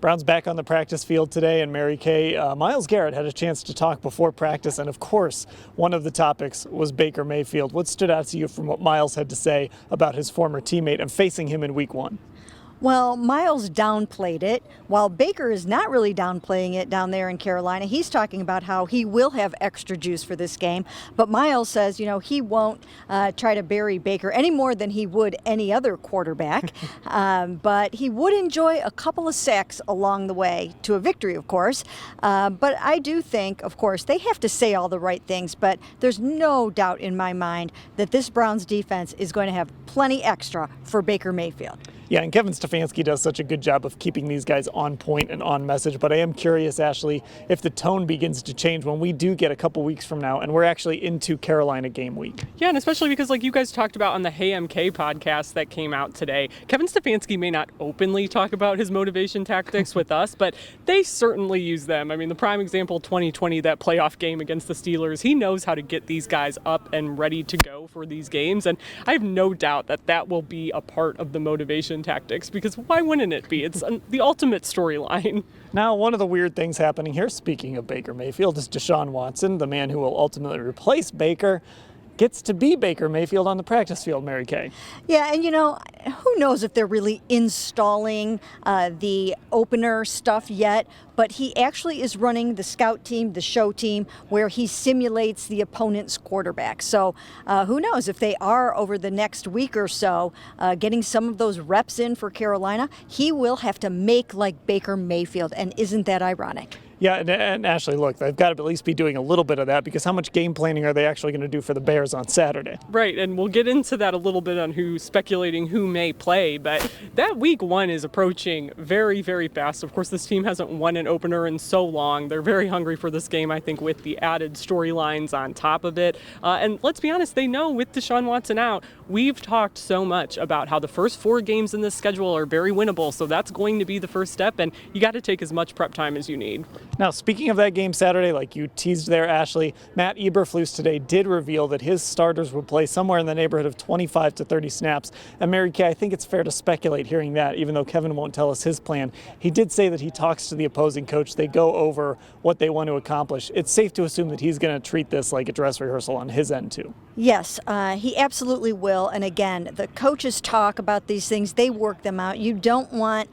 Browns back on the practice field today, and Mary Kay, Myles Garrett had a chance to talk before practice, and of course, one of the topics was Baker Mayfield. What stood out to you from what Myles had to say about his former teammate and facing him in Week 1? Well, Myles downplayed it, while Baker is not really downplaying it down there in Carolina. He's talking about how he will have extra juice for this game, but Myles says, he won't try to bury Baker any more than he would any other quarterback, but he would enjoy a couple of sacks along the way to a victory, of course. But I do think, of course, they have to say all the right things, but there's no doubt in my mind that this Browns defense is going to have plenty extra for Baker Mayfield. Yeah, and Kevin Stefanski does such a good job of keeping these guys on point and on message. But I am curious, Ashley, if the tone begins to change when we do get a couple weeks from now and we're actually into Carolina game week. Yeah, and especially because like you guys talked about on the Hey MK podcast that came out today, Kevin Stefanski may not openly talk about his motivation tactics with us, but they certainly use them. I mean, the prime example, 2020, that playoff game against the Steelers, he knows how to get these guys up and ready to go for these games. And I have no doubt that that will be a part of the motivation tactics, because why wouldn't it be? It's the ultimate storyline. Now, one of the weird things happening here, speaking of Baker Mayfield, is Deshaun Watson, the man who will ultimately replace Baker, gets to be Baker Mayfield on the practice field, Mary Kay. Yeah, and who knows if they're really installing the opener stuff yet, but he actually is running the scout team, the show team, where he simulates the opponent's quarterback. So who knows if they are, over the next week or so, getting some of those reps in for Carolina, he will have to make like Baker Mayfield, and isn't that ironic? Yeah, and Ashley, look, they've got to at least be doing a little bit of that, because how much game planning are they actually going to do for the Bears on Saturday? Right, and we'll get into that a little bit on who's speculating who may play, but that Week 1 is approaching very, very fast. Of course, this team hasn't won an opener in so long. They're very hungry for this game, I think, with the added storylines on top of it. And let's be honest, they know with Deshaun Watson out, we've talked so much about how the first 4 games in this schedule are very winnable, so that's going to be the first step, and you got to take as much prep time as you need. Now, speaking of that game Saturday, like you teased there, Ashley, Matt Eberflus today did reveal that his starters would play somewhere in the neighborhood of 25 to 30 snaps. And Mary Kay, I think it's fair to speculate hearing that, even though Kevin won't tell us his plan. He did say that he talks to the opposing coach. They go over what they want to accomplish. It's safe to assume that he's going to treat this like a dress rehearsal on his end, too. Yes, he absolutely will. And again, the coaches talk about these things. They work them out. You don't want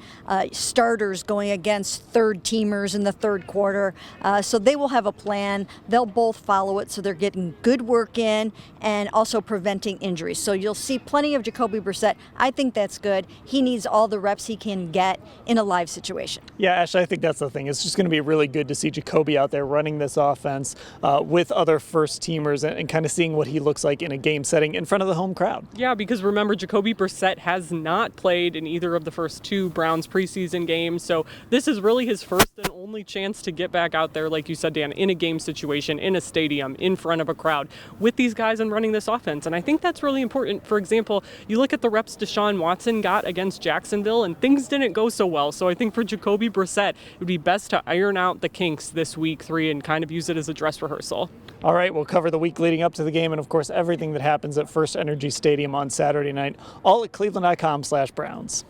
starters going against third-teamers in the third quarter. So they will have a plan. They'll both follow it, so they're getting good work in and also preventing injuries. So you'll see plenty of Jacoby Brissett. I think that's good. He needs all the reps he can get in a live situation. Yeah, Ashley, I think that's the thing. It's just going to be really good to see Jacoby out there running this offense with other first-teamers and kind of seeing what he looks like in a game setting in front of the home crowd. Yeah, because remember, Jacoby Brissett has not played in either of the first 2 Browns preseason games, so this is really his first and only chance to get back out there, like you said, Dan, in a game situation, in a stadium, in front of a crowd, with these guys and running this offense. And I think that's really important. For example, you look at the reps Deshaun Watson got against Jacksonville, and things didn't go so well. So I think for Jacoby Brissett, it would be best to iron out the kinks this Week 3 and kind of use it as a dress rehearsal. All right, we'll cover the week leading up to the game and, of course, everything that happens at First Energy Stadium on Saturday night, all at cleveland.com/Browns.